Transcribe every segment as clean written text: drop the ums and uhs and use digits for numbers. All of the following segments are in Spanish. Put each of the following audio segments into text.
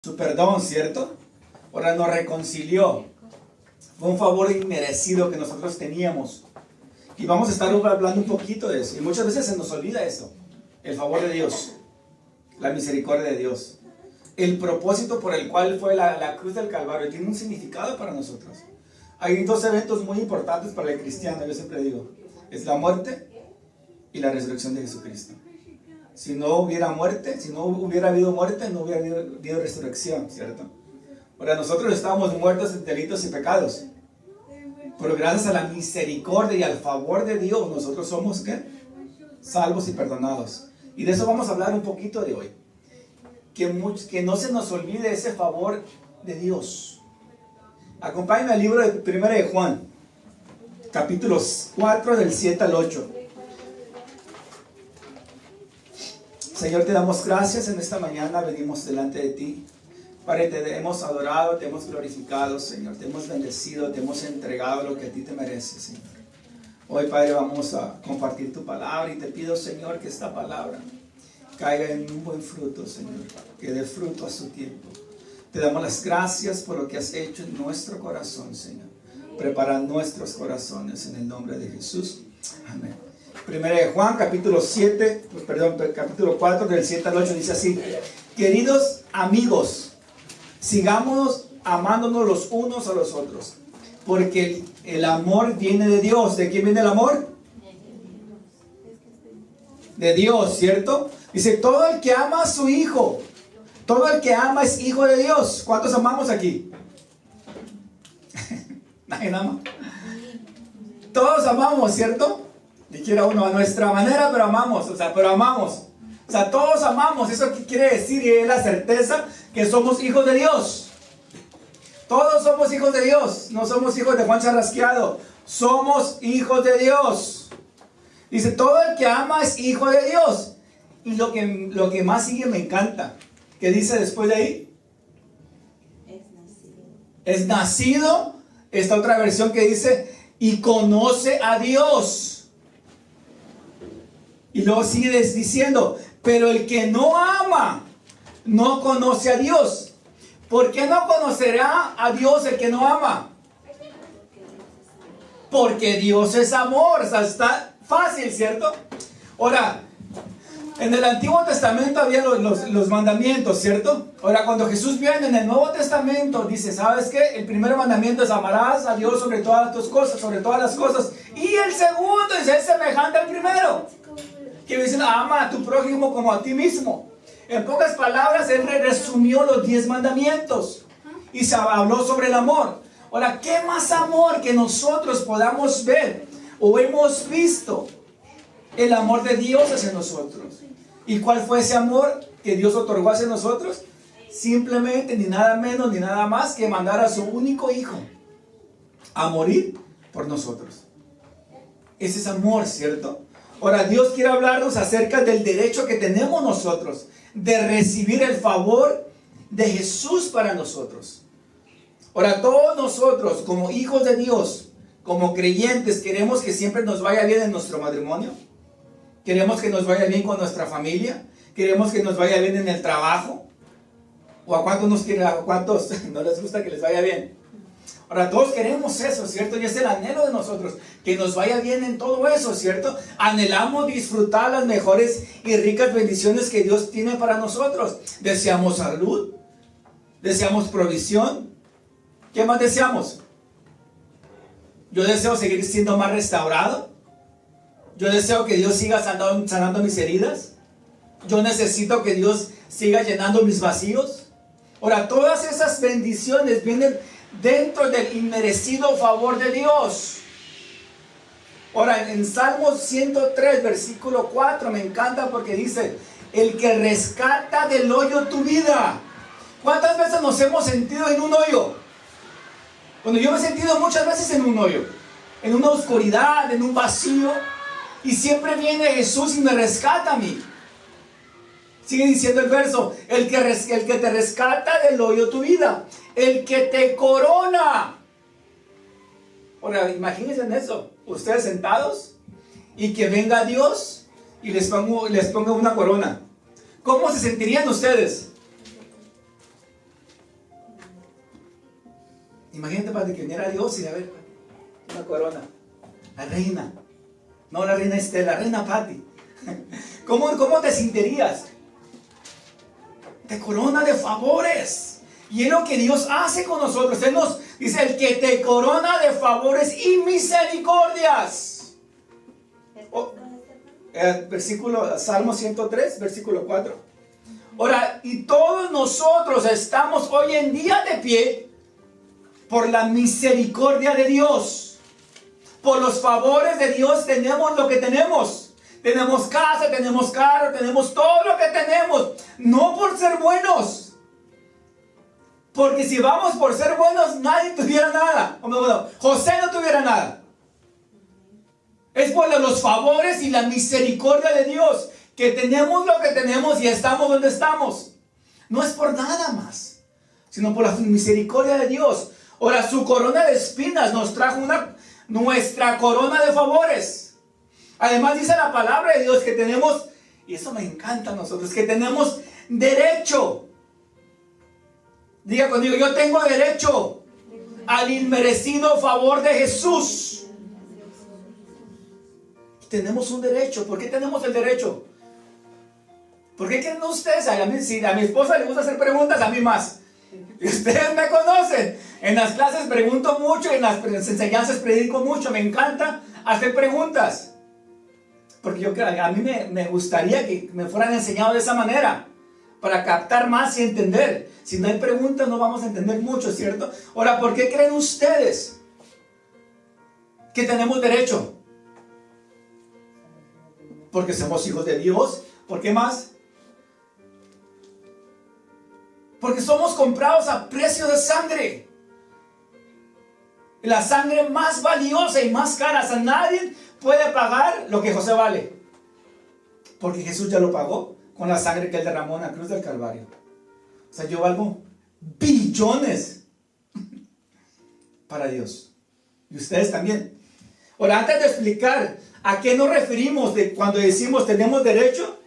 su perdón, ¿cierto? Ahora nos reconcilió. Fue un favor inmerecido que nosotros teníamos. Y vamos a estar hablando un poquito de eso. Y muchas veces se nos olvida eso. El favor de Dios. La misericordia de Dios. El propósito por el cual fue la cruz del Calvario. Tiene un significado para nosotros. Hay dos eventos muy importantes para el cristiano, yo siempre digo. Es la muerte y la resurrección de Jesucristo. Si no hubiera muerte, si no hubiera habido muerte, no hubiera habido resurrección, ¿cierto? Ahora nosotros estábamos muertos en delitos y pecados. Pero gracias a la misericordia y al favor de Dios, nosotros somos, ¿qué? Salvos y perdonados. Y de eso vamos a hablar un poquito de hoy. Que no se nos olvide ese favor de Dios. Acompáñenme al libro de 1 de Juan, capítulos 4, del 7 al 8. Señor, te damos gracias en esta mañana, venimos delante de ti. Padre, te hemos adorado, te hemos glorificado, Señor, te hemos bendecido, te hemos entregado lo que a ti te mereces, Señor. Hoy, Padre, vamos a compartir tu palabra y te pido, Señor, que esta palabra caiga en un buen fruto, Señor, que dé fruto a su tiempo. Te damos las gracias por lo que has hecho en nuestro corazón, Señor. Prepara nuestros corazones en el nombre de Jesús. Amén. 1 de Juan, capítulo 4, del 7 al 8, dice así: queridos amigos, sigamos amándonos los unos a los otros, porque el amor viene de Dios. ¿De quién viene el amor? De Dios, ¿cierto? Dice, todo el que ama a su hijo, todo el que ama es hijo de Dios. ¿Cuántos amamos aquí? Nadie ama. Todos amamos, ¿cierto? Dijera uno, a nuestra manera, pero amamos. O sea, todos amamos. ¿Eso qué quiere decir? Y es la certeza que somos hijos de Dios. Todos somos hijos de Dios. No somos hijos de Juan Charrasqueado. Somos hijos de Dios. Dice, todo el que ama es hijo de Dios. Y lo que más sigue me encanta. ¿Qué dice después de ahí? Es nacido. Esta otra versión que dice, y conoce a Dios. Y luego sigue diciendo, pero el que no ama, no conoce a Dios. ¿Por qué no conocerá a Dios el que no ama? Porque Dios es amor. O sea, está fácil, ¿cierto? Ahora, en el Antiguo Testamento había los mandamientos, ¿cierto? Ahora, cuando Jesús viene en el Nuevo Testamento, dice, ¿sabes qué? El primer mandamiento es amarás a Dios sobre todas tus cosas, sobre todas las cosas. Y el segundo es semejante al primero. Que dice, ama a tu prójimo como a ti mismo. En pocas palabras, él resumió los 10 mandamientos. Y se habló sobre el amor. Ahora, ¿qué más amor que nosotros podamos ver o hemos visto? El amor de Dios hacia nosotros. ¿Y cuál fue ese amor que Dios otorgó hacia nosotros? Simplemente, ni nada menos, ni nada más que mandar a su único hijo a morir por nosotros. Ese es amor, ¿cierto? Ahora, Dios quiere hablarnos acerca del derecho que tenemos nosotros de recibir el favor de Jesús para nosotros. Ahora, todos nosotros, como hijos de Dios, como creyentes, queremos que siempre nos vaya bien en nuestro matrimonio. Queremos que nos vaya bien con nuestra familia. Queremos que nos vaya bien en el trabajo. ¿O a cuántos no les gusta que les vaya bien? Ahora, todos queremos eso, ¿cierto? Y es el anhelo de nosotros, que nos vaya bien en todo eso, ¿cierto? Anhelamos disfrutar las mejores y ricas bendiciones que Dios tiene para nosotros. Deseamos salud, deseamos provisión. ¿Qué más deseamos? Yo deseo seguir siendo más restaurado. Yo deseo que Dios siga sanando mis heridas. Yo necesito que Dios siga llenando mis vacíos. Ahora, todas esas bendiciones vienen dentro del inmerecido favor de Dios. Ahora, en Salmos 103, versículo 4, me encanta porque dice, el que rescata del hoyo tu vida. ¿Cuántas veces nos hemos sentido en un hoyo? Bueno, yo me he sentido muchas veces en un hoyo, en una oscuridad, en un vacío, y siempre viene Jesús y me rescata a mí. Sigue diciendo el verso, el que te rescata del hoyo tu vida, el que te corona. Ahora, imagínense en eso, ustedes sentados y que venga Dios y les ponga una corona. ¿Cómo se sentirían ustedes? Imagínate para que viniera Dios y a ver, una corona. La reina. No la reina Estela, la reina Patti. ¿Cómo te sentirías? Te corona de favores. Y es lo que Dios hace con nosotros. Él nos dice, el que te corona de favores y misericordias. Versículo, Salmo 103, versículo 4. Ahora, y todos nosotros estamos hoy en día de pie por la misericordia de Dios. Por los favores de Dios tenemos lo que tenemos. Tenemos casa, tenemos carro, tenemos todo lo que tenemos. No por ser buenos. Porque si vamos por ser buenos, nadie tuviera nada. Bueno, José no tuviera nada. Es por los favores y la misericordia de Dios que tenemos lo que tenemos y estamos donde estamos. No es por nada más, sino por la misericordia de Dios. Ahora, su corona de espinas nos trajo nuestra corona de favores. Además dice la palabra de Dios que tenemos, y eso me encanta a nosotros, que tenemos derecho. Diga conmigo, yo tengo derecho al inmerecido favor de Jesús. Tenemos un derecho. ¿Por qué tenemos el derecho? ¿Por qué creen ustedes? Si a mi esposa le gusta hacer preguntas, a mí más. Y ustedes me conocen. En las clases pregunto mucho, en las enseñanzas predico mucho. Me encanta hacer preguntas. Porque a mí me gustaría que me fueran enseñado de esa manera. Para captar más y entender. Si no hay preguntas no vamos a entender mucho, ¿cierto? Ahora, ¿por qué creen ustedes que tenemos derecho? Porque somos hijos de Dios. ¿Por qué más? Porque somos comprados a precio de sangre. La sangre más valiosa y más cara. O sea, nadie puede pagar lo que José vale. Porque Jesús ya lo pagó con la sangre que él derramó en la cruz del Calvario. O sea, yo valgo billones para Dios. Y ustedes también. Ahora, antes de explicar a qué nos referimos cuando decimos tenemos derecho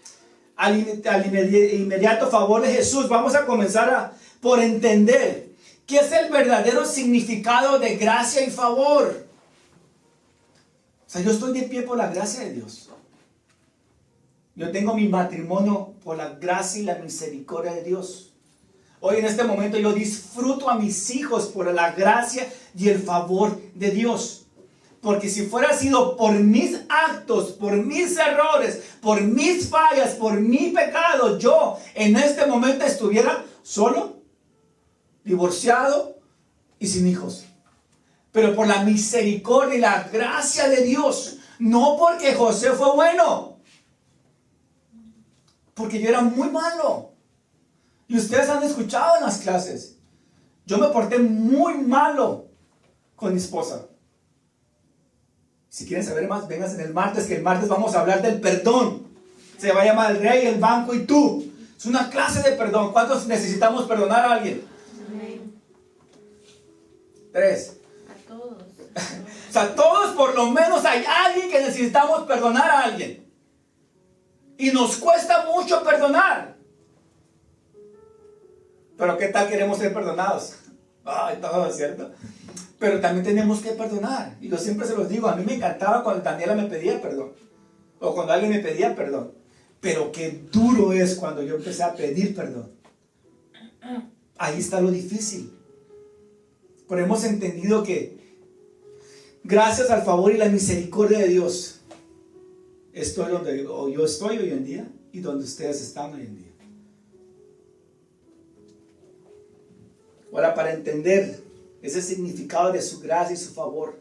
al inmediato favor de Jesús, vamos a comenzar por entender qué es el verdadero significado de gracia y favor. O sea, yo estoy de pie por la gracia de Dios. Yo tengo mi matrimonio por la gracia y la misericordia de Dios. Hoy en este momento yo disfruto a mis hijos por la gracia y el favor de Dios. Porque si fuera sido por mis actos, por mis errores, por mis fallas, por mi pecado, yo en este momento estuviera solo, divorciado y sin hijos. Pero por la misericordia y la gracia de Dios, no porque José fue bueno, porque yo era muy malo. Y ustedes han escuchado en las clases, yo me porté muy malo con mi esposa. Si quieren saber más, vengan en el martes, que el martes vamos a hablar del perdón. Se va a llamar el rey, el banco y tú. Es una clase de perdón. ¿Cuántos necesitamos perdonar a alguien? 3. A todos. O sea, todos por lo menos hay alguien que necesitamos perdonar a alguien. Y nos cuesta mucho perdonar. Pero ¿qué tal queremos ser perdonados? Ay, todo es cierto. Pero también tenemos que perdonar. Y yo siempre se los digo, a mí me encantaba cuando Daniela me pedía perdón. O cuando alguien me pedía perdón. Pero qué duro es cuando yo empecé a pedir perdón. Ahí está lo difícil. Pero hemos entendido que gracias al favor y la misericordia de Dios, estoy donde yo estoy hoy en día y donde ustedes están hoy en día. Ahora, para entender ese significado de su gracia y su favor,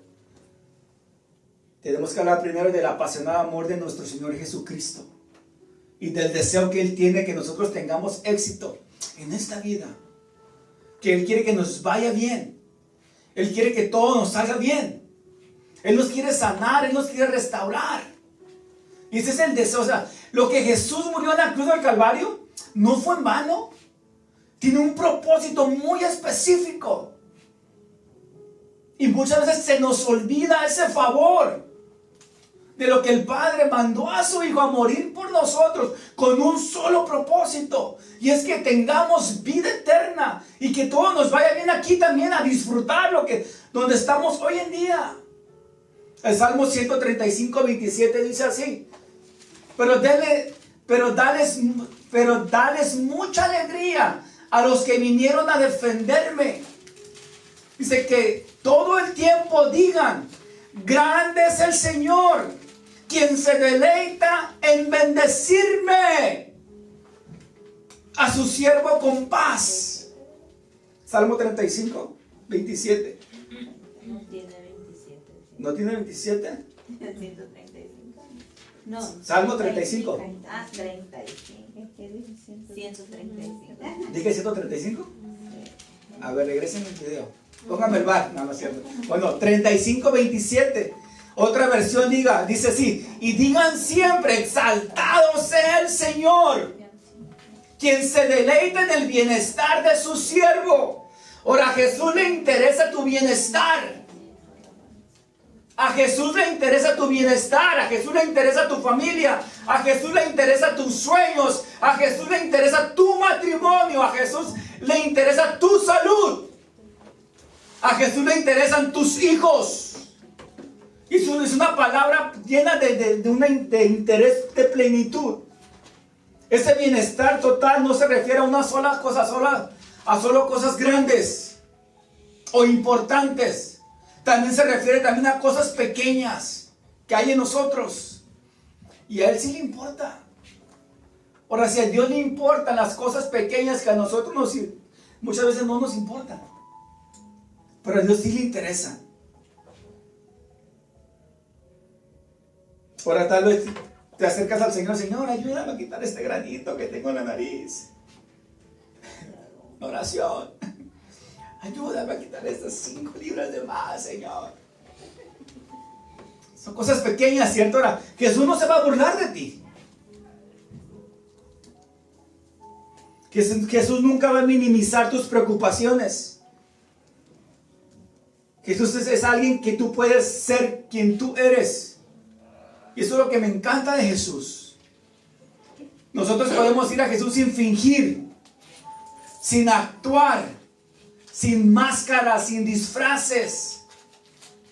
tenemos que hablar primero del apasionado amor de nuestro Señor Jesucristo y del deseo que Él tiene que nosotros tengamos éxito en esta vida, que Él quiere que nos vaya bien, Él quiere que todo nos salga bien, Él nos quiere sanar, Él nos quiere restaurar. Y ese es el deseo. O sea, lo que Jesús murió en la cruz del Calvario no fue en vano, tiene un propósito muy específico. Y muchas veces se nos olvida ese favor. de lo que el Padre mandó a su Hijo a morir por nosotros con un solo propósito, y es que tengamos vida eterna y que todo nos vaya bien aquí también, a disfrutar donde estamos hoy en día. El Salmo 135, 27 dice así: pero dales mucha alegría a los que vinieron a defenderme. Dice que todo el tiempo digan: grande es el Señor, quien se deleita en bendecirme, a su siervo con paz. Salmo 35, 27. No tiene 27. ¿No tiene 27? 135. No. Salmo 35. Ah, 35. ¿Qué dice? 135. ¿Dije 135? A ver, regresen el video. Póngame el bar. No, no es cierto. Bueno, 35, 27. Otra versión dice así: y digan siempre: exaltado sea el Señor, quien se deleita en el bienestar de su siervo. Ahora, a Jesús le interesa tu bienestar. A Jesús le interesa tu bienestar. A Jesús le interesa tu familia. A Jesús le interesa tus sueños. A Jesús le interesa tu matrimonio. A Jesús le interesa tu salud. A Jesús le interesan tus hijos. Y es una palabra llena de interés, de plenitud. Ese bienestar total no se refiere a una sola cosa, a solo cosas grandes o importantes. También se refiere también a cosas pequeñas que hay en nosotros. Y a Él sí le importa. Ahora, si a Dios le importan las cosas pequeñas que a nosotros muchas veces no nos importan, pero a Dios sí le interesa. Ahora tal vez te acercas al Señor: Señor, ayúdame a quitar este granito que tengo en la nariz. Oración: ayúdame a quitar estas 5 libras de más, Señor. Son cosas pequeñas, ¿cierto? Ahora, Jesús no se va a burlar de ti. Jesús nunca va a minimizar tus preocupaciones. Jesús es alguien que tú puedes ser quien tú eres. Y eso es lo que me encanta de Jesús. Nosotros podemos ir a Jesús sin fingir, sin actuar, sin máscaras, sin disfraces.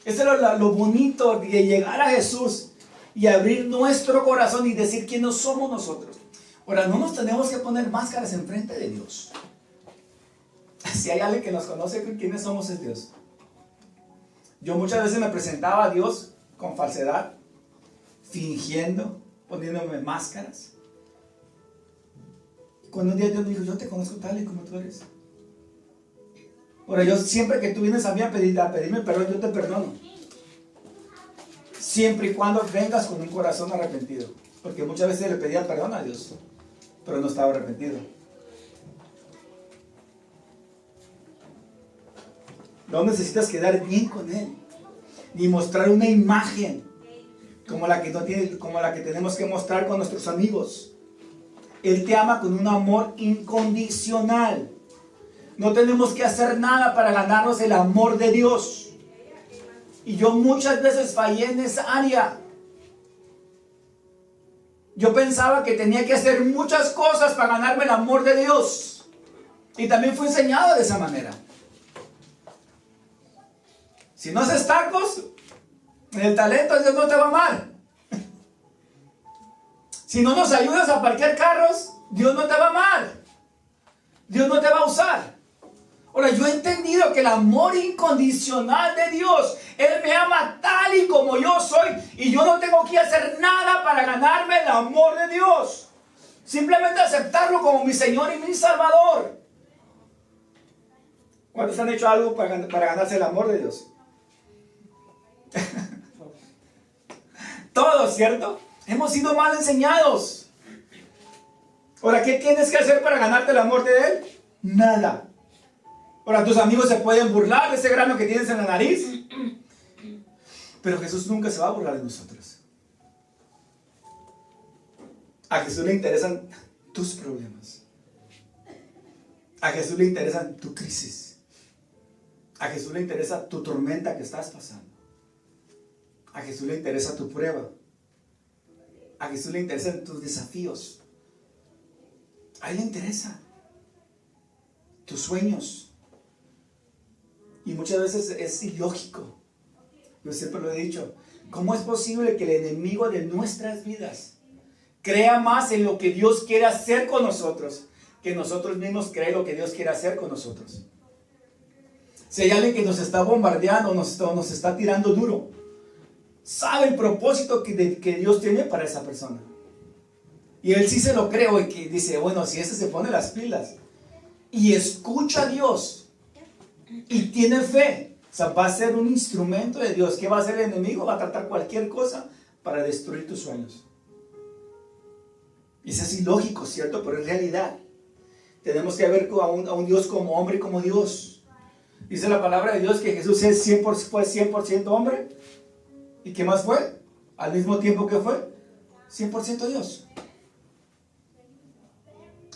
Eso es lo bonito de llegar a Jesús y abrir nuestro corazón y decir quiénes somos nosotros. Ahora, no nos tenemos que poner máscaras enfrente de Dios. Si hay alguien que nos conoce, quiénes somos, es Dios. Yo muchas veces me presentaba a Dios con falsedad, fingiendo, poniéndome máscaras. Cuando un día Dios me dijo: yo te conozco tal y como tú eres. Ahora, yo siempre que tú vienes a mí a pedirme perdón, yo te perdono. Siempre y cuando vengas con un corazón arrepentido. Porque muchas veces le pedía perdón a Dios, pero no estaba arrepentido. No necesitas quedar bien con Él, ni mostrar una imagen como la que tenemos que mostrar con nuestros amigos. Él te ama con un amor incondicional. No tenemos que hacer nada para ganarnos el amor de Dios. Y yo muchas veces fallé en esa área. Yo pensaba que tenía que hacer muchas cosas para ganarme el amor de Dios. Y también fui enseñado de esa manera. Si no haces tacos, el talento Dios no te va a amar. Si no nos ayudas a parquear carros, Dios no te va a amar. Dios no te va a usar. Ahora, yo he entendido que el amor incondicional de Dios, Él me ama tal y como yo soy, y yo no tengo que hacer nada para ganarme el amor de Dios. Simplemente aceptarlo como mi Señor y mi Salvador. ¿Cuántos han hecho algo para ganarse el amor de Dios? Todos, ¿cierto? Hemos sido mal enseñados. Ahora, ¿qué tienes que hacer para ganarte el amor de Él? Nada. Ahora, tus amigos se pueden burlar de ese grano que tienes en la nariz, pero Jesús nunca se va a burlar de nosotros. A Jesús le interesan tus problemas. A Jesús le interesan tu crisis. A Jesús le interesa tu tormenta que estás pasando. A Jesús le interesa tu prueba. A Jesús le interesan tus desafíos. A Él le interesa tus sueños. Y muchas veces es ilógico. Yo siempre lo he dicho. ¿Cómo es posible que el enemigo de nuestras vidas crea más en lo que Dios quiere hacer con nosotros que nosotros mismos creemos lo que Dios quiere hacer con nosotros? Si hay alguien que nos está bombardeando, nos está tirando duro, sabe el propósito que Dios tiene para esa persona. Y él sí se lo creo y que dice, bueno, si ese se pone las pilas y escucha a Dios y tiene fe, o sea, va a ser un instrumento de Dios. ¿Qué va a hacer el enemigo? Va a tratar cualquier cosa para destruir tus sueños. Y eso es ilógico, ¿cierto? Pero es realidad. Tenemos que ver a un Dios como hombre y como Dios. Dice la palabra de Dios que Jesús fue 100% hombre. ¿Y qué más fue? Al mismo tiempo que fue 100% Dios.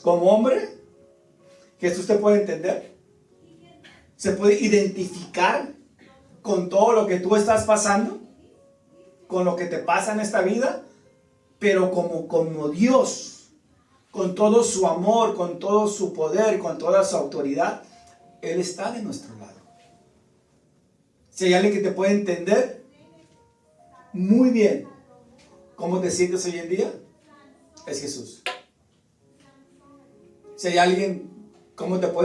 Como hombre, Jesús te puede entender. Se puede identificar con todo lo que tú estás pasando, con lo que te pasa en esta vida, pero como Dios, con todo su amor, con todo su poder, con toda su autoridad, Él está de nuestro lado. Si hay alguien que te puede entender muy bien cómo te sientes hoy en día, es Jesús. Si hay alguien,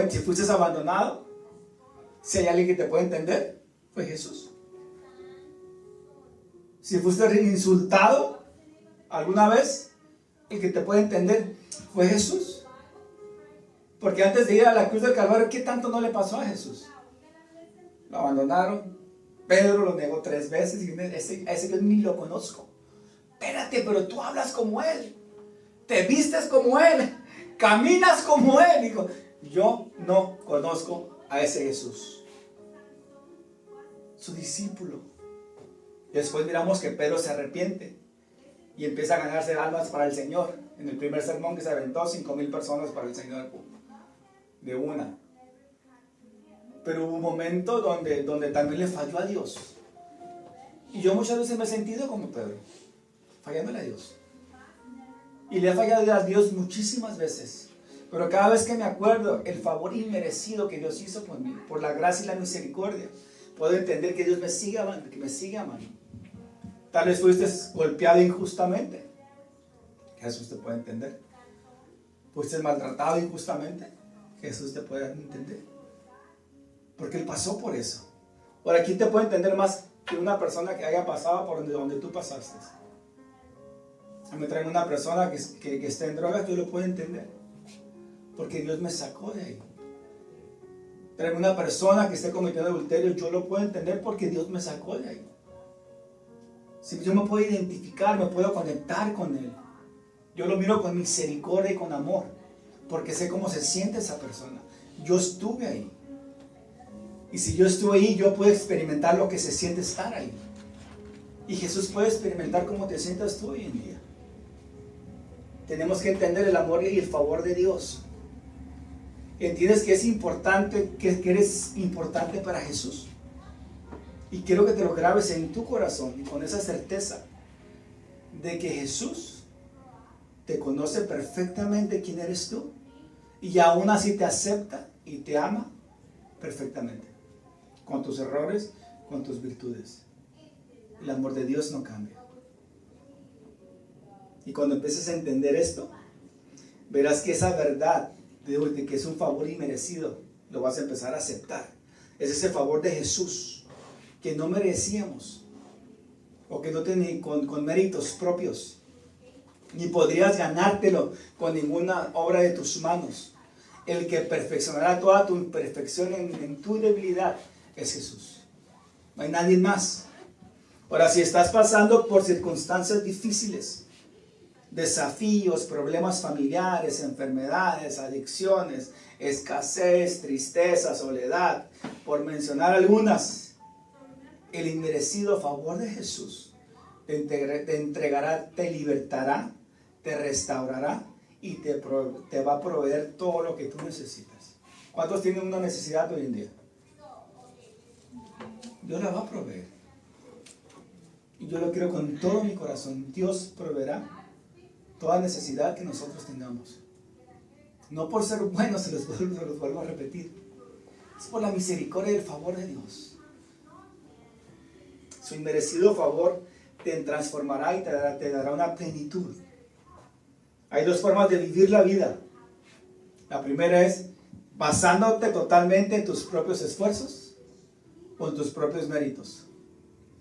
si fuiste abandonado, si hay alguien que te puede entender, fue Jesús. Si fuiste insultado alguna vez, el que te puede entender fue Jesús. Porque antes de ir a la cruz del Calvario, ¿qué tanto no le pasó a Jesús? Lo abandonaron. Pedro lo negó 3 veces y ese yo ni lo conozco. Espérate, pero tú hablas como Él, te vistes como Él, caminas como Él. Dijo, yo no conozco a ese Jesús. Su discípulo. Después miramos que Pedro se arrepiente y empieza a ganarse almas para el Señor. En el primer sermón que se aventó, 5,000 personas para el Señor de una. Pero hubo un momento donde también le falló a Dios. Y yo muchas veces me he sentido como Pedro, fallándole a Dios. Y le he fallado a Dios muchísimas veces. Pero cada vez que me acuerdo el favor inmerecido que Dios hizo por mí, por la gracia y la misericordia, puedo entender que Dios me sigue amando, que me sigue amando. Tal vez fuiste golpeado injustamente. Jesús te puede entender. Fuiste maltratado injustamente. Jesús te puede entender. Porque Él pasó por eso. Ahora, ¿quién te puede entender más que una persona que haya pasado por donde tú pasaste? A mí traen una persona que esté en drogas, yo lo puedo entender. Porque Dios me sacó de ahí. Traen una persona que esté cometiendo adulterio, yo lo puedo entender porque Dios me sacó de ahí. Si yo me puedo identificar, me puedo conectar con Él. Yo lo miro con misericordia y con amor. Porque sé cómo se siente esa persona. Yo estuve ahí. Y si yo estuve ahí, yo puedo experimentar lo que se siente estar ahí. Y Jesús puede experimentar cómo te sientas tú hoy en día. Tenemos que entender el amor y el favor de Dios. ¿Entiendes que es importante, que eres importante para Jesús? Y quiero que te lo grabes en tu corazón y con esa certeza de que Jesús te conoce perfectamente quién eres tú y aún así te acepta y te ama perfectamente. Con tus errores, con tus virtudes. El amor de Dios no cambia. Y cuando empieces a entender esto, verás que esa verdad de que es un favor inmerecido, lo vas a empezar a aceptar. Es ese favor de Jesús que no merecíamos, o que no tenía con méritos propios, ni podrías ganártelo con ninguna obra de tus manos. El que perfeccionará toda tu imperfección en tu debilidad es Jesús. No hay nadie más. Ahora, si estás pasando por circunstancias difíciles, desafíos, problemas familiares, enfermedades, adicciones, escasez, tristeza, soledad, por mencionar algunas, el inmerecido favor de Jesús te entregará, te libertará, te restaurará y te va a proveer todo lo que tú necesitas. ¿Cuántos tienen una necesidad hoy en día? Dios la va a proveer. Y yo lo quiero con todo mi corazón. Dios proveerá toda necesidad que nosotros tengamos. No por ser buenos, se los vuelvo a repetir. Es por la misericordia y el favor de Dios. Su inmerecido favor te transformará y te dará una plenitud. Hay dos formas de vivir la vida. La primera es basándote totalmente en tus propios esfuerzos o en tus propios méritos.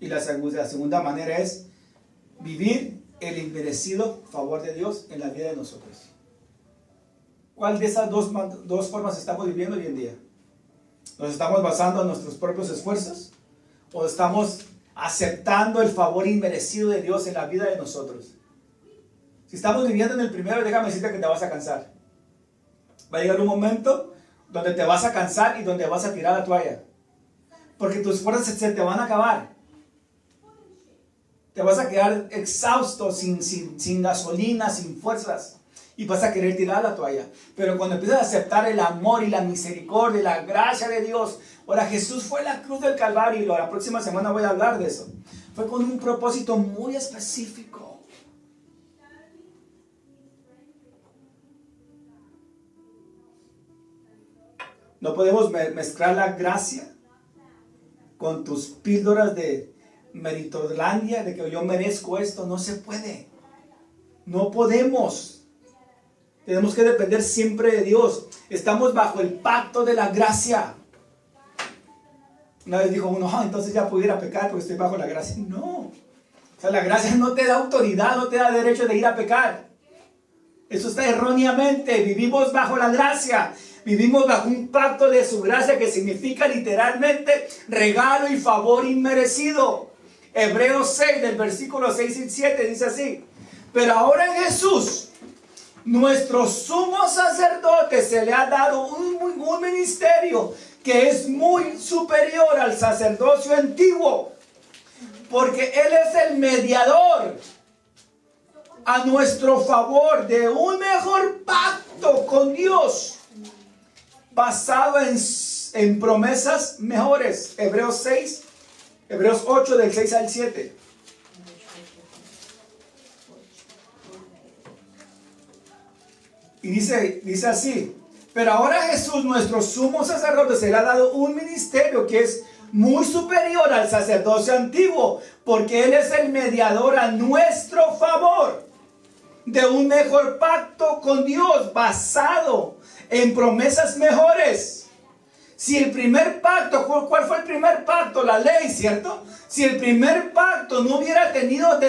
Y la segunda manera es vivir el inmerecido favor de Dios en la vida de nosotros. ¿Cuál de esas dos formas estamos viviendo hoy en día? ¿Nos estamos basando en nuestros propios esfuerzos o estamos aceptando el favor inmerecido de Dios en la vida de nosotros? Si estamos viviendo en el primero, déjame decirte que te vas a cansar. Va a llegar un momento donde te vas a cansar y donde vas a tirar la toalla. Porque tus fuerzas se te van a acabar. Te vas a quedar exhausto, sin gasolina, sin fuerzas. Y vas a querer tirar la toalla. Pero cuando empiezas a aceptar el amor y la misericordia y la gracia de Dios. Ahora, Jesús fue a la cruz del Calvario. Y la próxima semana voy a hablar de eso. Fue con un propósito muy específico. No podemos mezclar la gracia con tus píldoras de meritolandia, de que yo merezco esto. No se puede. No podemos. Tenemos que depender siempre de Dios. Estamos bajo el pacto de la gracia. Una vez dijo uno, entonces ya pudiera pecar porque estoy bajo la gracia. No. O sea, la gracia no te da autoridad, no te da derecho de ir a pecar. Eso está erróneamente. Vivimos bajo la gracia. Vivimos bajo un pacto de su gracia que significa literalmente regalo y favor inmerecido. Hebreos 6, del versículo 6 y 7 dice así. Pero ahora en Jesús, nuestro sumo sacerdote, se le ha dado un ministerio que es muy superior al sacerdocio antiguo. Porque Él es el mediador a nuestro favor de un mejor pacto con Dios, basado en promesas mejores. Hebreos 8 del 6 al 7. Y dice así: pero ahora Jesús, nuestro sumo sacerdote, se le ha dado un ministerio que es muy superior al sacerdocio antiguo, porque Él es el mediador a nuestro favor de un mejor pacto con Dios, basado en promesas mejores. Si el primer pacto, ¿cuál fue el primer pacto? La ley, ¿cierto? Si el primer pacto no hubiera tenido,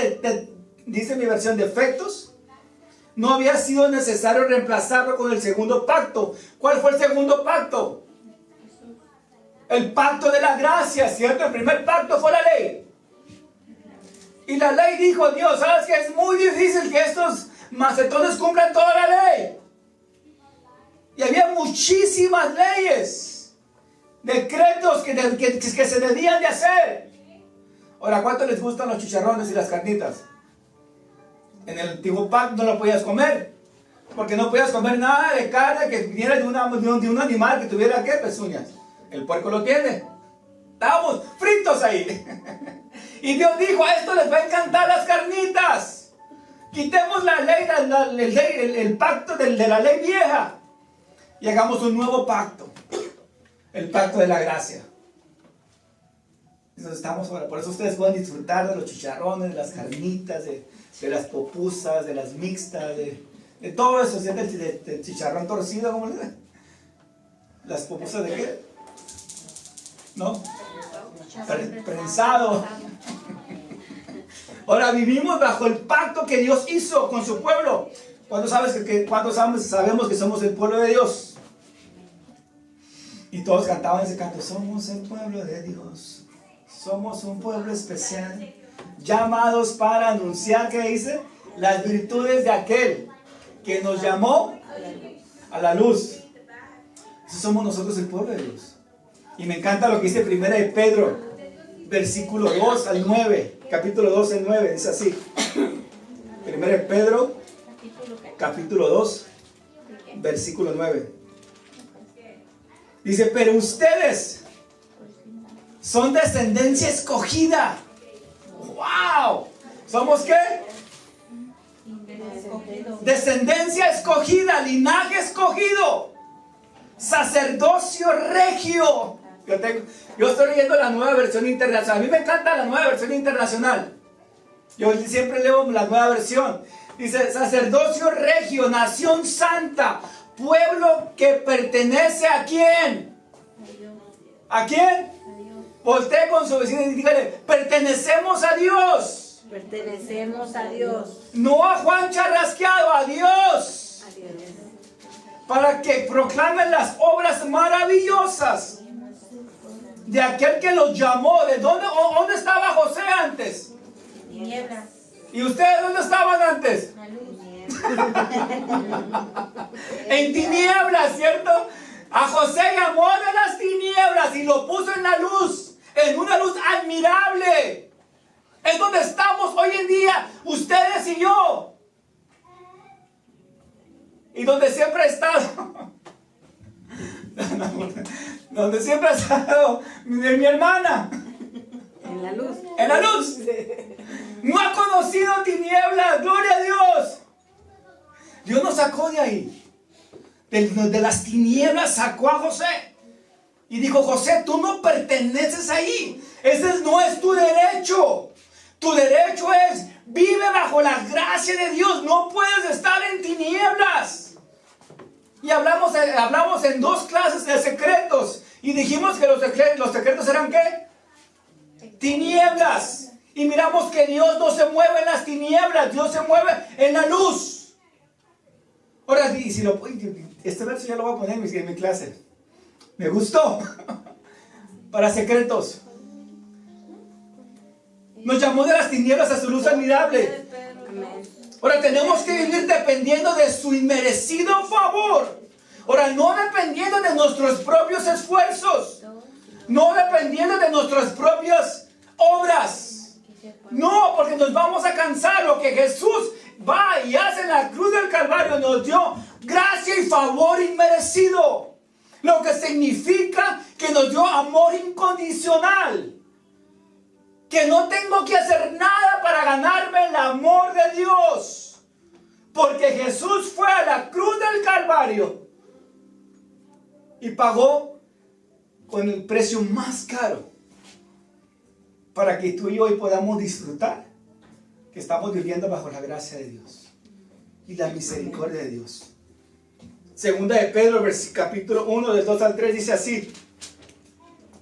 dice mi versión, defectos, no había sido necesario reemplazarlo con el segundo pacto. ¿Cuál fue el segundo pacto? El pacto de la gracia, ¿cierto? El primer pacto fue la ley. Y la ley dijo, Dios, ¿sabes qué? Es muy difícil que estos macetones cumplan toda la ley. Y había muchísimas leyes, decretos que se debían de hacer. Ahora, ¿cuánto les gustan los chicharrones y las carnitas? En el antiguo pacto no lo podías comer, porque no podías comer nada de carne que viniera de un animal que tuviera, ¿qué? Pezuñas. El puerco lo tiene. Estábamos fritos ahí. Y Dios dijo, a esto les va a encantar las carnitas. Quitemos la ley, el pacto de la ley vieja, y hagamos un nuevo pacto. El pacto de la gracia. Entonces estamos ahora. Por eso ustedes pueden disfrutar de los chicharrones, de las carnitas, de las popusas, de las mixtas, de todo eso, del chicharrón torcido, ¿cómo le dicen? ¿Las popusas de qué? ¿No? Prensado. Ahora vivimos bajo el pacto que Dios hizo con su pueblo. ¿Cuántos sabemos que somos el pueblo de Dios? Y todos cantaban ese canto, somos el pueblo de Dios. Somos un pueblo especial, llamados para anunciar, ¿qué dice? Las virtudes de aquel que nos llamó a la luz. Eso somos nosotros, el pueblo de Dios. Y me encanta lo que dice 1 de Pedro, versículo 2 al 9, capítulo 2 al 9, dice así. 1 de Pedro, capítulo 2, versículo 9. Dice, pero ustedes son descendencia escogida. ¡Wow! ¿Somos qué? descendencia escogida, linaje escogido, sacerdocio regio. Yo estoy leyendo la Nueva Versión Internacional. A mí me encanta la Nueva Versión Internacional. Yo siempre leo la Nueva Versión. Dice, sacerdocio regio, nación santa, pueblo que pertenece ¿a quién? ¿A quién? Voltee con su vecino y dígale, pertenecemos a Dios. Pertenecemos a Dios. No a Juan Charrasqueado, a Dios. A Dios. Para que proclamen las obras maravillosas de aquel que los llamó. ¿De dónde estaba José antes? Nieblas. ¿Y ustedes dónde estaban antes? La luz. En tinieblas, ¿cierto? A José llamó de las tinieblas y lo puso en la luz, en una luz admirable. Es donde estamos hoy en día, ustedes y yo. Y donde siempre ha estado, donde siempre ha estado mi hermana. En la luz. En la luz. No ha conocido tinieblas, gloria a Dios. Dios nos sacó de ahí. De las tinieblas sacó a José. Y dijo, José, tú no perteneces ahí. Ese no es tu derecho. Tu derecho es, vive bajo la gracia de Dios. No puedes estar en tinieblas. Y hablamos en 2 clases de secretos. Y dijimos que los secretos eran ¿qué? Tinieblas. Y miramos que Dios no se mueve en las tinieblas. Dios se mueve en la luz. Ahora, y si este verso ya lo voy a poner en mi clase. Me gustó. Para secretos. Nos llamó de las tinieblas a su luz admirable. Ahora, tenemos que vivir dependiendo de su inmerecido favor. Ahora, no dependiendo de nuestros propios esfuerzos. No dependiendo de nuestras propias obras. No, porque nos vamos a cansar. Lo que Jesús va y hace en la cruz del Calvario nos dio gracia y favor inmerecido. Lo que significa que nos dio amor incondicional. Que no tengo que hacer nada para ganarme el amor de Dios. Porque Jesús fue a la cruz del Calvario y pagó con el precio más caro para que tú y yo hoy podamos disfrutar que estamos viviendo bajo la gracia de Dios y la misericordia de Dios. Segunda de Pedro, capítulo 1, del 2 al 3, dice así: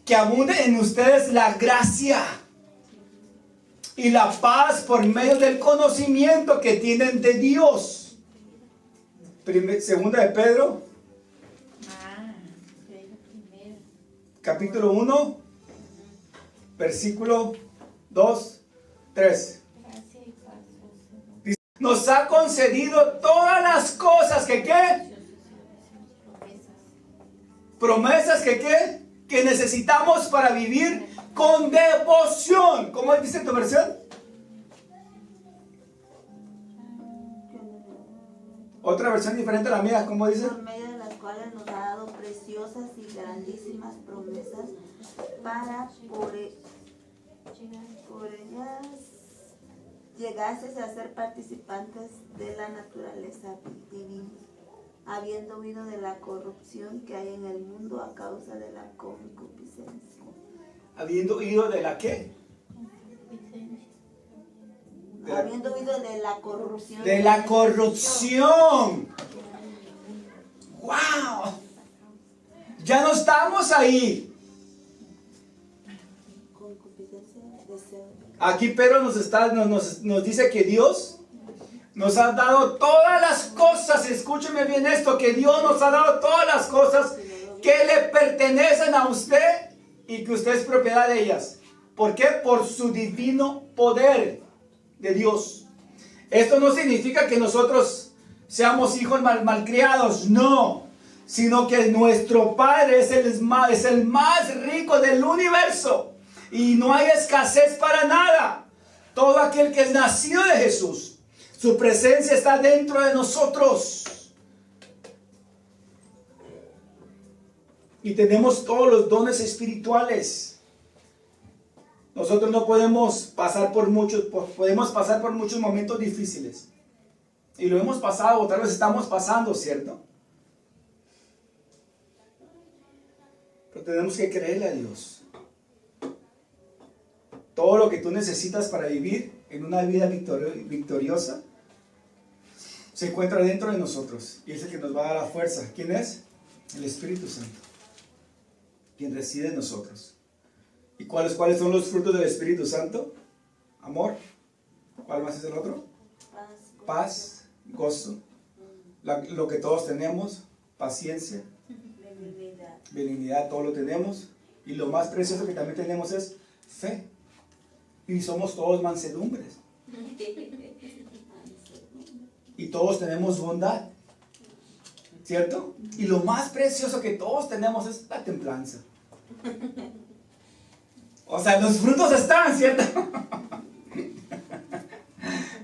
que abunde en ustedes la gracia y la paz por medio del conocimiento que tienen de Dios. Segunda de Pedro, capítulo 1, versículo 2, 3. Nos ha concedido todas las cosas que ¿qué? Promesas que ¿qué? Que necesitamos para vivir con devoción. ¿Cómo dice tu versión? Otra versión diferente a la mía, ¿cómo dice? Por medio de las cuales nos ha dado preciosas y grandísimas promesas para por ellas llegases a ser participantes de la naturaleza divina, habiendo huido de la corrupción que hay en el mundo a causa de la concupiscencia. ¿Habiendo huido de la qué? Habiendo huido de la corrupción. De la corrupción. ¡Wow! Ya no estamos ahí. Aquí Pedro nos dice que Dios nos ha dado todas las cosas. Escúcheme bien esto, que Dios nos ha dado todas las cosas que le pertenecen a usted y que usted es propiedad de ellas. ¿Por qué? Por su divino poder de Dios. Esto no significa que nosotros seamos hijos malcriados, no, sino que nuestro Padre es el más rico del universo y no hay escasez para nada. Todo aquel que es nacido de Jesús, su presencia está dentro de nosotros y tenemos todos los dones espirituales. Nosotros no podemos pasar por muchos momentos difíciles. Y lo hemos pasado, o tal vez estamos pasando, ¿cierto? Pero tenemos que creerle a Dios. Todo lo que tú necesitas para vivir en una vida victoriosa se encuentra dentro de nosotros. Y es el que nos va a dar la fuerza. ¿Quién es? El Espíritu Santo, quien reside en nosotros. ¿Y cuáles son los frutos del Espíritu Santo? Amor. ¿Cuál más es el otro? Paz, gozo, lo que todos tenemos, paciencia, benignidad, todo lo tenemos. Y lo más precioso que también tenemos es fe. Y somos todos mansedumbres. Y todos tenemos bondad, ¿cierto? Y lo más precioso que todos tenemos es la templanza. O sea, los frutos están, ¿cierto?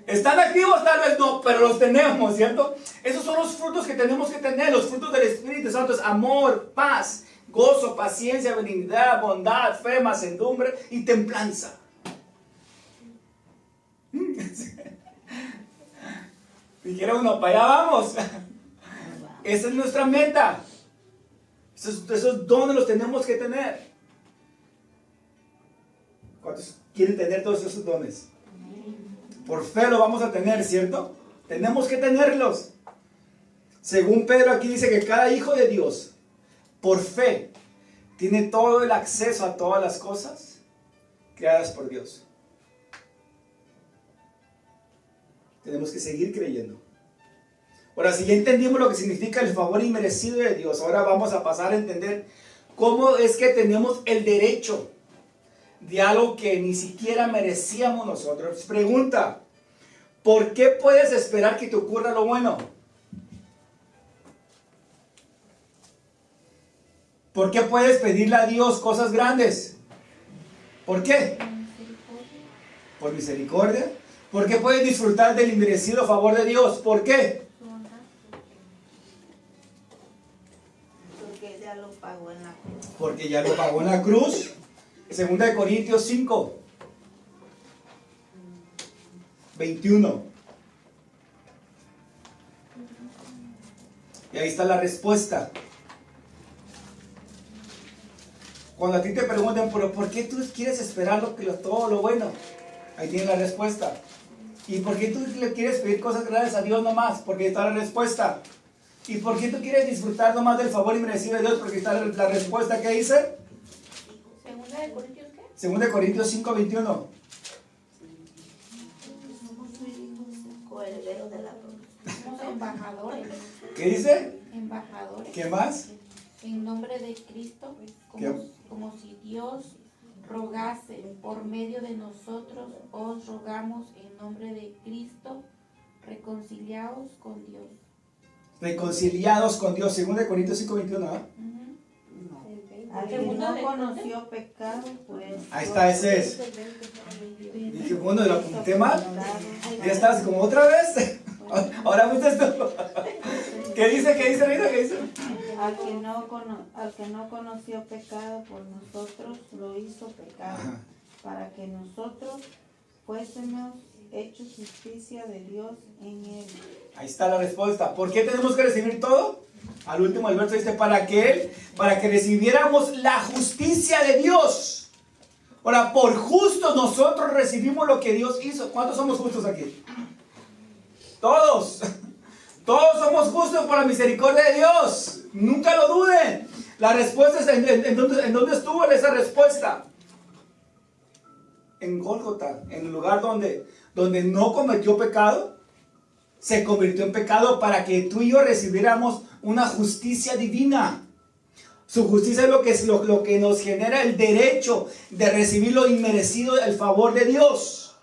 ¿Están activos? Tal vez no, pero los tenemos, ¿cierto? Esos son los frutos que tenemos que tener. Los frutos del Espíritu Santo es amor, paz, gozo, paciencia, benignidad, bondad, fe, mansedumbre y templanza. Dijera uno, para allá vamos. Esa es nuestra meta. Esos dones los tenemos que tener. ¿Cuántos quieren tener todos esos dones? Por fe lo vamos a tener, ¿cierto? Tenemos que tenerlos. Según Pedro aquí dice que cada hijo de Dios, por fe, tiene todo el acceso a todas las cosas creadas por Dios. Tenemos que seguir creyendo. Ahora, si ya entendimos lo que significa el favor inmerecido de Dios, ahora vamos a pasar a entender cómo es que tenemos el derecho de algo que ni siquiera merecíamos nosotros. Pregunta, ¿por qué puedes esperar que te ocurra lo bueno? ¿Por qué puedes pedirle a Dios cosas grandes? ¿Por qué? Por misericordia. ¿Por qué puedes disfrutar del inmerecido favor de Dios? ¿Por qué? Porque ya lo pagó en la cruz. Porque ya lo pagó en la cruz. 2 Corintios 5, 21. Y ahí está la respuesta. Cuando a ti te preguntan, ¿pero por qué tú quieres esperar todo lo bueno? Ahí tienes la respuesta. ¿Y por qué tú le quieres pedir cosas grandes a Dios nomás? Porque ahí está la respuesta. ¿Y por qué tú quieres disfrutar nomás del favor inmerecido de Dios? Porque está la respuesta que dice. ¿Segunda de Corintios qué? 2 Corintios 5, 21. Somos hijos coherederos de la promesa. Somos embajadores. ¿Qué dice? Embajadores. ¿Qué más? En nombre de Cristo, como si Dios rogase por medio de nosotros, os rogamos en nombre de Cristo, reconciliaos con Dios. Reconciliados con Dios. 2 Corintios 5, 21. ¿eh? Al que no conoció pecado, pues. Ahí está, ese es. Dije, bueno, lo apunté mal. Ya estabas como otra vez. Ahora fuiste esto. ¿Qué dice, Rita? ¿Qué dice? Al que no conoció pecado por nosotros, lo hizo pecado, Ajá. para que nosotros fuésemos hechos justicia de Dios en él. Ahí está la respuesta. ¿Por qué tenemos que recibir todo? Al último el verso dice, para que recibiéramos la justicia de Dios. Ahora, por justos nosotros recibimos lo que Dios hizo. ¿Cuántos somos justos aquí? Todos. Todos somos justos por la misericordia de Dios. Nunca lo duden. La respuesta es ¿en dónde estuvo esa respuesta? En Gólgota, en el lugar donde no cometió pecado, se convirtió en pecado para que tú y yo recibiéramos una justicia divina. Su justicia es lo que nos genera el derecho de recibir lo inmerecido, el favor de Dios.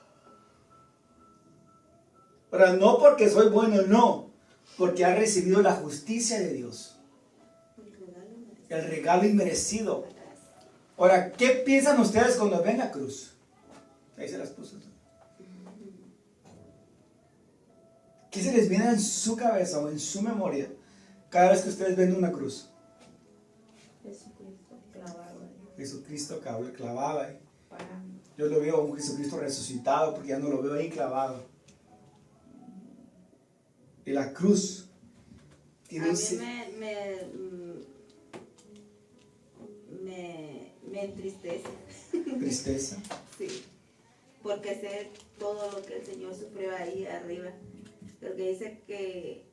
Pero no porque soy bueno, no. Porque ha recibido la justicia de Dios. El regalo inmerecido. Ahora, ¿qué piensan ustedes cuando ven la cruz? Ahí se las puse. ¿Qué se les viene en su cabeza o en su memoria cada vez que ustedes ven una cruz? Jesucristo clavado ahí. Jesucristo clavado ahí. Yo lo veo a un Jesucristo resucitado porque ya no lo veo ahí clavado. Y la cruz tiene A mí me entristece. tristeza. Sí, porque sé todo lo que el Señor sufrió ahí arriba. Porque dice que,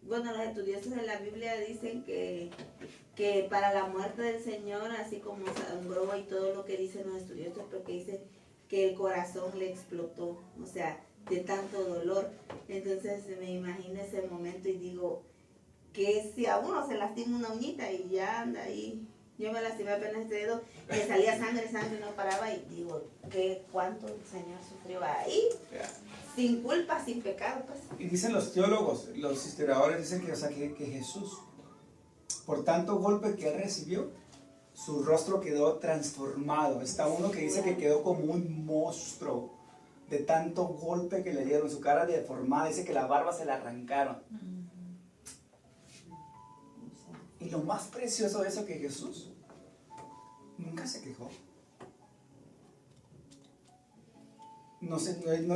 bueno, los estudiosos de la Biblia dicen que para la muerte del Señor, así como sangró y todo lo que dicen los estudiosos, porque dice que el corazón le explotó, o sea, de tanto dolor. Entonces me imagino ese momento y digo que si a uno se lastima una uñita y ya anda ahí. Yo me lastimé apenas este dedo, me salía sangre, no paraba y digo, ¿cuánto el Señor sufrió ahí? Sin culpa, sin pecado, pues. Y dicen los teólogos, los historiadores dicen que, o sea, que Jesús, por tanto golpe que él recibió, su rostro quedó transformado. Está uno que dice que quedó como un monstruo de tanto golpe que le dieron, su cara deformada, dice que la barba se la arrancaron. Y lo más precioso de eso que Jesús nunca se quejó. No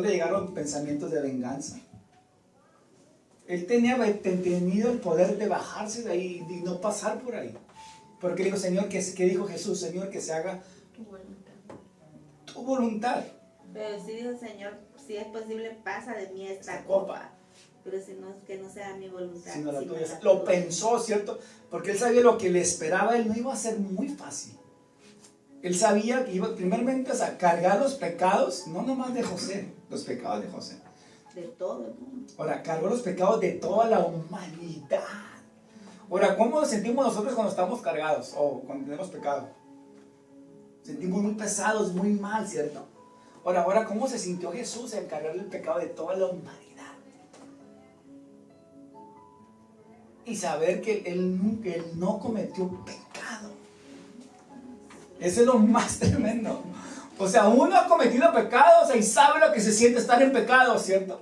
le llegaron pensamientos de venganza. Él tenía tenido el poder de bajarse de ahí y no pasar por ahí. Porque le dijo, Señor, ¿qué dijo Jesús? Señor, que se haga tu voluntad. Pero sí dijo el Señor, si es posible, pasa de mí esta copa. Pero si no, que no sea mi voluntad. Sino la tuya. Lo pensó, ¿cierto? Porque él sabía lo que le esperaba, él no iba a ser muy fácil. Él sabía que iba primeramente a cargar los pecados, no nomás de José, los pecados de José. De todo el mundo. Ahora, cargó los pecados de toda la humanidad. Ahora, ¿cómo nos sentimos nosotros cuando estamos cargados o cuando tenemos pecado? Sentimos muy pesados, muy mal, ¿cierto? Ahora, ¿cómo se sintió Jesús en cargar el pecado de toda la humanidad? Y saber que él no cometió pecado. Eso es lo más tremendo. O sea, uno ha cometido pecados y sabe lo que se siente estar en pecado, ¿cierto?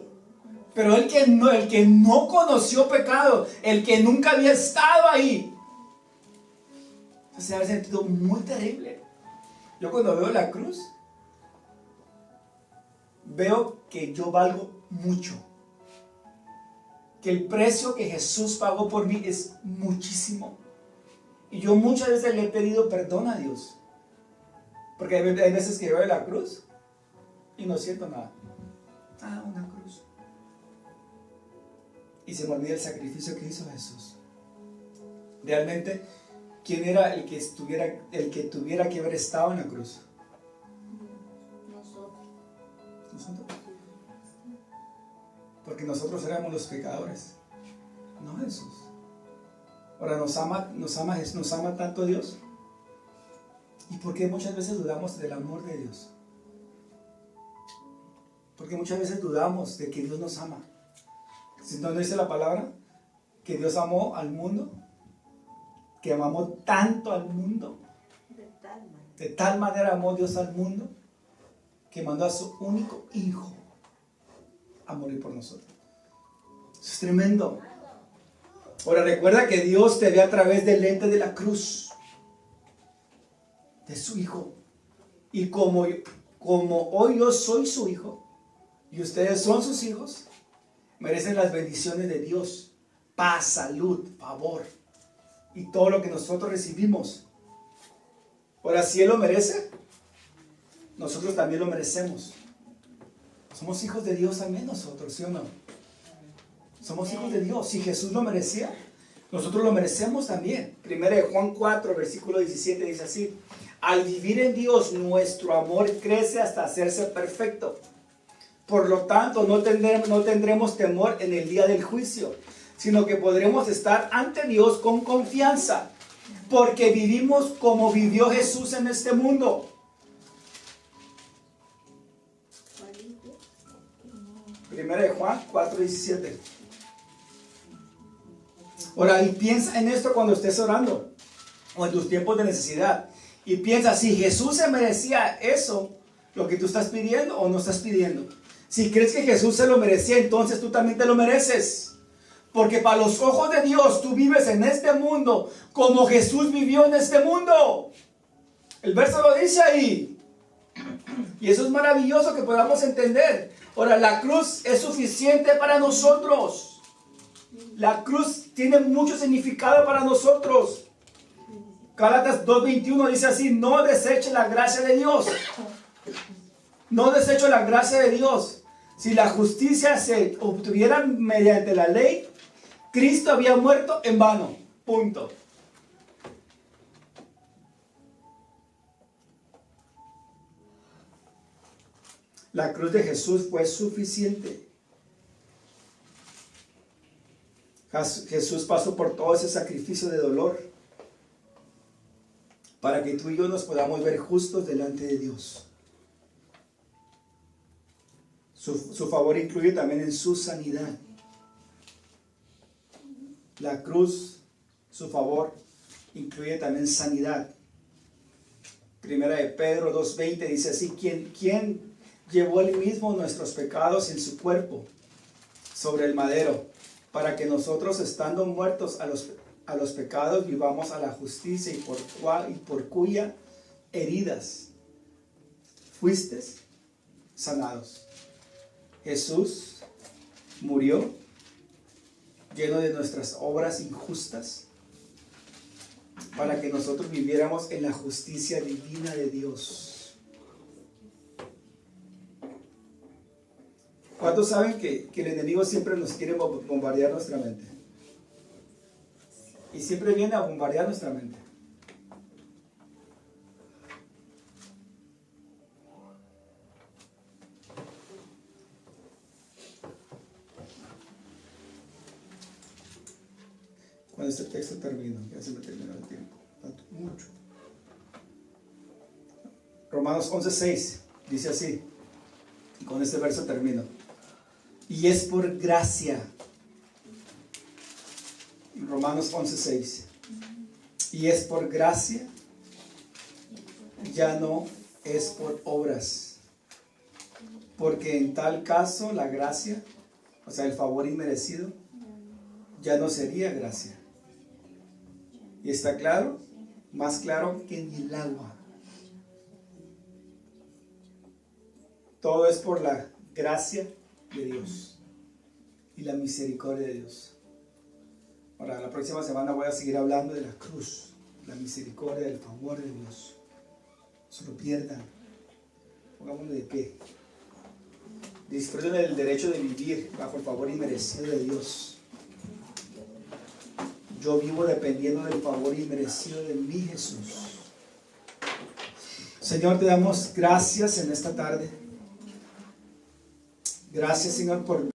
Pero el que no conoció pecado, el que nunca había estado ahí, se ha sentido muy terrible. Yo cuando veo la cruz, veo que yo valgo mucho. Que el precio que Jesús pagó por mí es muchísimo. Y yo muchas veces le he pedido perdón a Dios. Porque hay veces que veo la cruz y no siento nada. Ah, una cruz. Y se me olvida el sacrificio que hizo Jesús. Realmente, ¿quién era el que tuviera que haber estado en la cruz? Nosotros. Porque nosotros éramos los pecadores, no Jesús. Ahora nos ama tanto Dios. ¿Y por qué muchas veces dudamos del amor de Dios? Porque muchas veces dudamos de que Dios nos ama. Si no dice la palabra que Dios amó al mundo, que amó tanto al mundo, de tal manera amó Dios al mundo, que mandó a su único hijo a morir por nosotros. Eso es tremendo. Ahora recuerda que Dios te ve a través del lente de la cruz, de su hijo. Y como hoy yo soy su hijo y ustedes son sus hijos, merecen las bendiciones de Dios, paz, salud, favor y todo lo que nosotros recibimos. Ahora, si Él lo merece, nosotros también lo merecemos. Somos hijos de Dios también nosotros, ¿sí o no? Somos hijos de Dios. Si Jesús lo merecía, nosotros lo merecemos también. 1 Juan 4, versículo 17 dice así: al vivir en Dios, nuestro amor crece hasta hacerse perfecto. Por lo tanto, no tendremos temor en el día del juicio, sino que podremos estar ante Dios con confianza, porque vivimos como vivió Jesús en este mundo. 1 Juan 4, 17. Ahora, y piensa en esto cuando estés orando, o en tus tiempos de necesidad. Y piensa, si Jesús se merecía eso, lo que tú estás pidiendo o no estás pidiendo. Si crees que Jesús se lo merecía, entonces tú también te lo mereces. Porque para los ojos de Dios, tú vives en este mundo como Jesús vivió en este mundo. El verso lo dice ahí. Y eso es maravilloso que podamos entender. Ahora, la cruz es suficiente para nosotros. La cruz tiene mucho significado para nosotros. Gálatas 2:21 dice así: no deseche la gracia de Dios. No desecho la gracia de Dios. Si la justicia se obtuviera mediante la ley, Cristo había muerto en vano. Punto. La cruz de Jesús fue suficiente. Jesús pasó por todo ese sacrificio de dolor para que tú y yo nos podamos ver justos delante de Dios. Su favor incluye también en su sanidad. La cruz, su favor, incluye también sanidad. Primera de Pedro 2:20 dice así: ¿Quién llevó él mismo nuestros pecados en su cuerpo sobre el madero, para que nosotros, estando muertos a los pecados, vivamos a la justicia, y por cuya heridas fuiste sanados? Jesús murió lleno de nuestras obras injustas para que nosotros viviéramos en la justicia divina de Dios. ¿Cuántos saben que el enemigo siempre nos quiere bombardear nuestra mente? Y siempre viene a bombardear nuestra mente. Cuando este texto termina, ya se me terminó el tiempo, tanto mucho. Romanos 11:6 dice así, y con este verso termino: y es por gracia. Romanos 11:6, y es por gracia, ya no es por obras, porque en tal caso la gracia, o sea, el favor inmerecido, ya no sería gracia. ¿Y está claro? Más claro que en el agua. Todo es por la gracia de Dios y la misericordia de Dios. Ahora, la próxima semana voy a seguir hablando de la cruz, la misericordia, el favor de Dios. No se lo pierdan. Pongámonos de pie. Disfruten del derecho de vivir bajo el favor inmerecido de Dios. Yo vivo dependiendo del favor inmerecido de mi Jesús. Señor, te damos gracias en esta tarde. Gracias, Señor, por